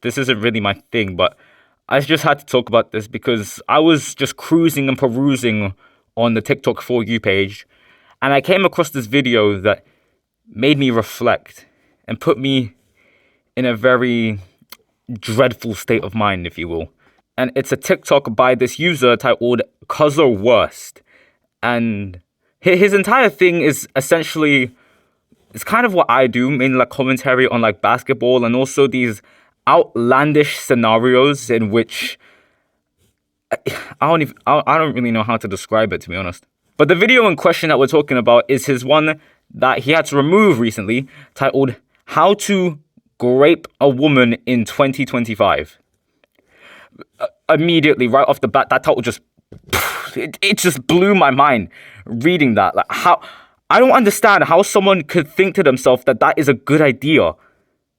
This isn't really my thing, but I just had to talk about this because I was just cruising and perusing on the TikTok For You page, and I came across this video that made me reflect and put me in a very dreadful state of mind, if you will. And it's a TikTok by this user titled Cuzzo Worst. And his entire thing is essentially, it's kind of what I do, mainly like commentary on like basketball and also these outlandish scenarios in which I don't really know how to describe it, to be honest. But the video in question that we're talking about is his one that he had to remove recently, titled How to Grape a Woman in 2025. Immediately, right off the bat, that title just it just blew my mind reading that. Like, how I don't understand how someone could think to themselves that that is a good idea.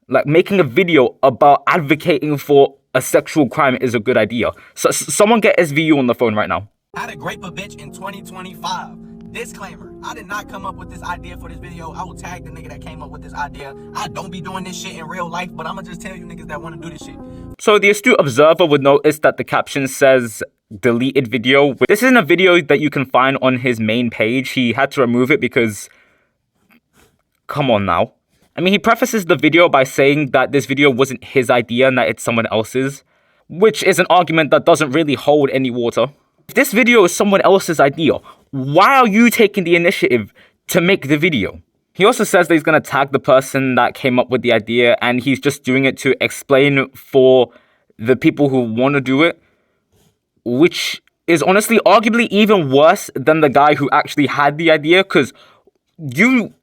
Like, making a video about advocating for a sexual crime is a good idea. So someone get SVU on the phone right now. How to grape a bitch in 2025. Disclaimer, I did not come up with this idea for this video. I will tag the nigga that came up with this idea. I don't be doing this shit in real life, but I'ma just tell you niggas that want to do this shit. So the astute observer would notice that the caption says deleted video. This isn't a video that you can find on his main page. He had to remove it because, come on now. I mean, he prefaces the video by saying that this video wasn't his idea and that it's someone else's, which is an argument that doesn't really hold any water. If this video is someone else's idea, why are you taking the initiative to make the video? He also says that he's going to tag the person that came up with the idea, and he's just doing it to explain for the people who want to do it, which is honestly arguably even worse than the guy who actually had the idea, because you...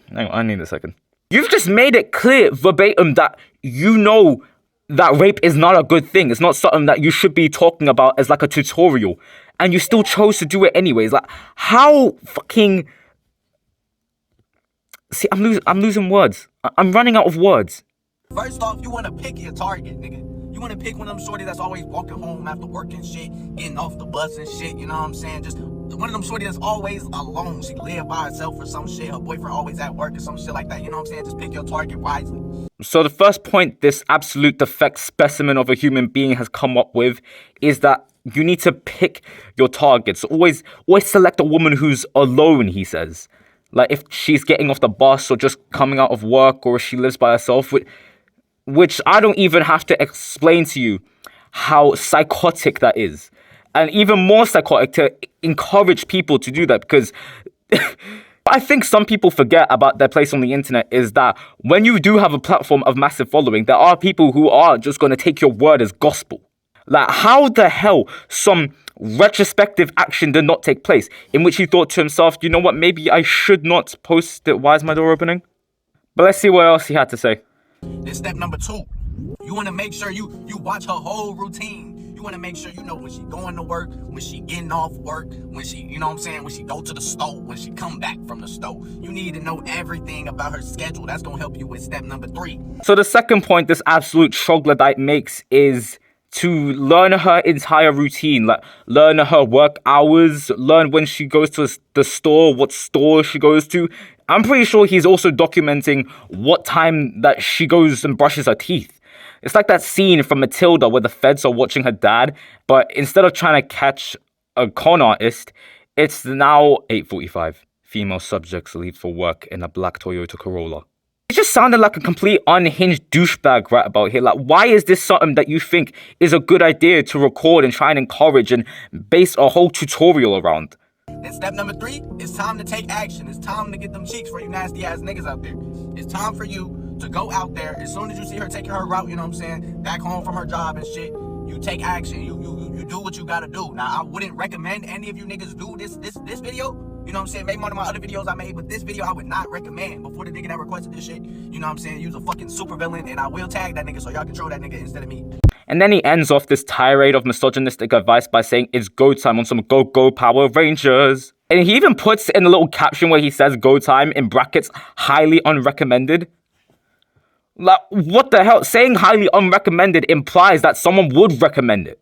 Hang on, I need a second. You've just made it clear verbatim that you know that rape is not a good thing. It's not something that you should be talking about as like a tutorial. And you still chose to do it anyways. Like, how fucking... See, I'm losing words. I'm running out of words. First off, you want to pick your target, nigga. You want to pick one of them shorty that's always walking home after work and shit, getting off the bus and shit, you know what I'm saying? Just one of them shorty that's always alone. She live by herself or some shit. Her boyfriend always at work or some shit like that, you know what I'm saying? Just pick your target wisely. So the first point this absolute defect specimen of a human being has come up with is that you need to pick your targets. Always select a woman who's alone, he says. Like, if she's getting off the bus or just coming out of work or if she lives by herself, which I don't even have to explain to you how psychotic that is. And even more psychotic to encourage people to do that, because I think some people forget about their place on the internet is that when you do have a platform of massive following, there are people who are just going to take your word as gospel. Like, how the hell some retrospective action did not take place in which he thought to himself, you know what, maybe I should not post it. Why is my door opening? But let's see what else he had to say. Then step number 2, you want to make sure you watch her whole routine. You want to make sure you know when she going to work, when she getting off work, when she, you know what I'm saying, when she go to the store, when she come back from the store. You need to know everything about her schedule. That's going to help you with step number 3. So the second point this absolute troglodyte makes is to learn her entire routine, like learn her work hours, learn when she goes to the store, what store she goes to. I'm pretty sure he's also documenting what time that she goes and brushes her teeth. It's like that scene from Matilda where the feds are watching her dad, but instead of trying to catch a con artist, it's now 8:45. Female subjects leave for work in a black Toyota Corolla. It just sounded like a complete unhinged douchebag right about here. Like, why is this something that you think is a good idea to record and try and encourage and base a whole tutorial around? And step number 3, it's time to take action. It's time to get them cheeks for you nasty ass niggas out there. It's time for you to go out there. As soon as you see her taking her route, you know what I'm saying, back home from her job and shit, you take action. You do what you gotta do. Now, I wouldn't recommend any of you niggas do this video. You know what I'm saying? Maybe one of my other videos I made, but this video I would not recommend. Before the nigga that requested this shit, you know what I'm saying, use a fucking supervillain, and I will tag that nigga so y'all control that nigga instead of me. And then he ends off this tirade of misogynistic advice by saying it's go time on some go Power Rangers. And he even puts in a little caption where he says go time in brackets, highly unrecommended. Like, what the hell? Saying highly unrecommended implies that someone would recommend it,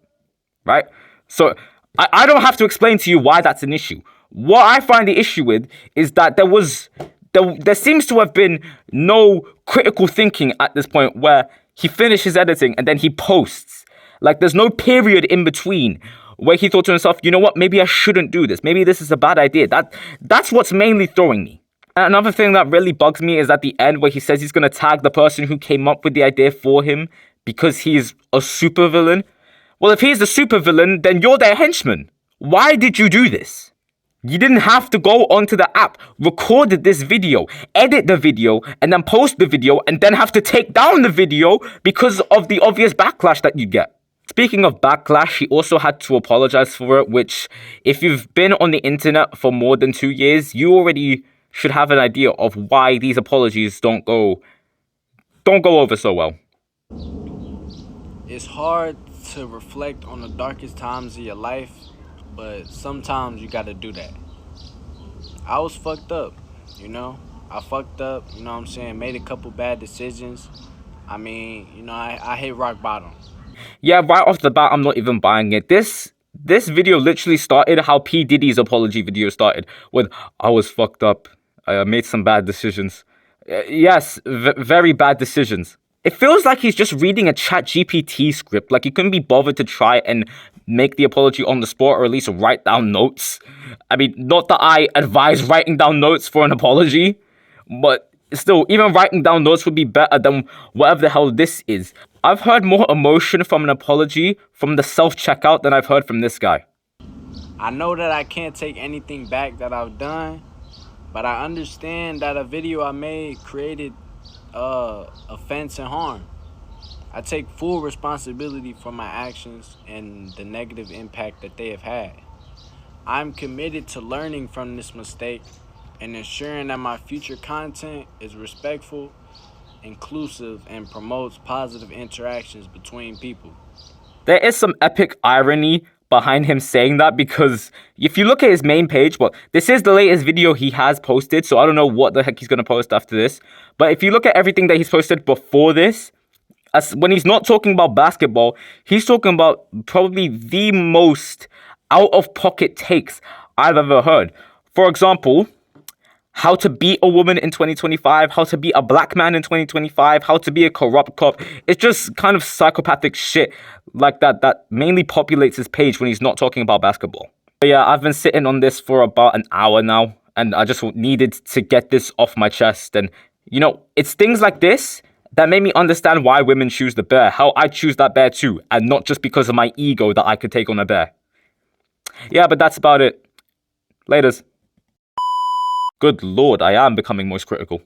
right? So I don't have to explain to you why that's an issue. What I find the issue with is that there seems to have been no critical thinking at this point where He finishes editing and then he posts. Like, there's no period in between where he thought to himself, you know what, maybe I shouldn't do this. Maybe this is a bad idea. That's what's mainly throwing me. And another thing that really bugs me is at the end where he says he's going to tag the person who came up with the idea for him because he's a supervillain. Well, if he's the supervillain, then you're their henchman. Why did you do this? You didn't have to go onto the app, record this video, edit the video, and then post the video, and then have to take down the video because of the obvious backlash that you get. Speaking of backlash, he also had to apologize for it, which, if you've been on the internet for more than 2 years, you already should have an idea of why these apologies don't go over so well. It's hard to reflect on the darkest times of your life, but sometimes you gotta do that. I was fucked up, you know? I fucked up, you know what I'm saying? Made a couple bad decisions. I mean, you know, I hit rock bottom. Yeah, right off the bat, I'm not even buying it. This video literally started how P. Diddy's apology video started, with, I was fucked up. I made some bad decisions. Yes, very bad decisions. It feels like he's just reading a ChatGPT script. Like, he couldn't be bothered to try and make the apology on the spot, or at least write down notes. I mean, not that I advise writing down notes for an apology, but still, even writing down notes would be better than whatever the hell this is. I've heard more emotion from an apology from the self-checkout than I've heard from this guy. I know that I can't take anything back that I've done, but I understand that a video I made created offense and harm. I take full responsibility for my actions and the negative impact that they have had. I'm committed to learning from this mistake and ensuring that my future content is respectful, inclusive, and promotes positive interactions between people. There is some epic irony behind him saying that, because if you look at his main page, well, this is the latest video he has posted, so I don't know what the heck he's going to post after this. But if you look at everything that he's posted before this, when he's not talking about basketball, he's talking about probably the most out-of-pocket takes I've ever heard. For example, how to beat a woman in 2025, how to beat a black man in 2025, how to be a corrupt cop. It's just kind of psychopathic shit like that mainly populates his page when he's not talking about basketball. But yeah, I've been sitting on this for about an hour now, and I just needed to get this off my chest. And, you know, it's things like this that made me understand why women choose the bear, how I choose that bear too, and not just because of my ego that I could take on a bear. Yeah, but that's about it. Laters. Good lord, I am becoming most critical.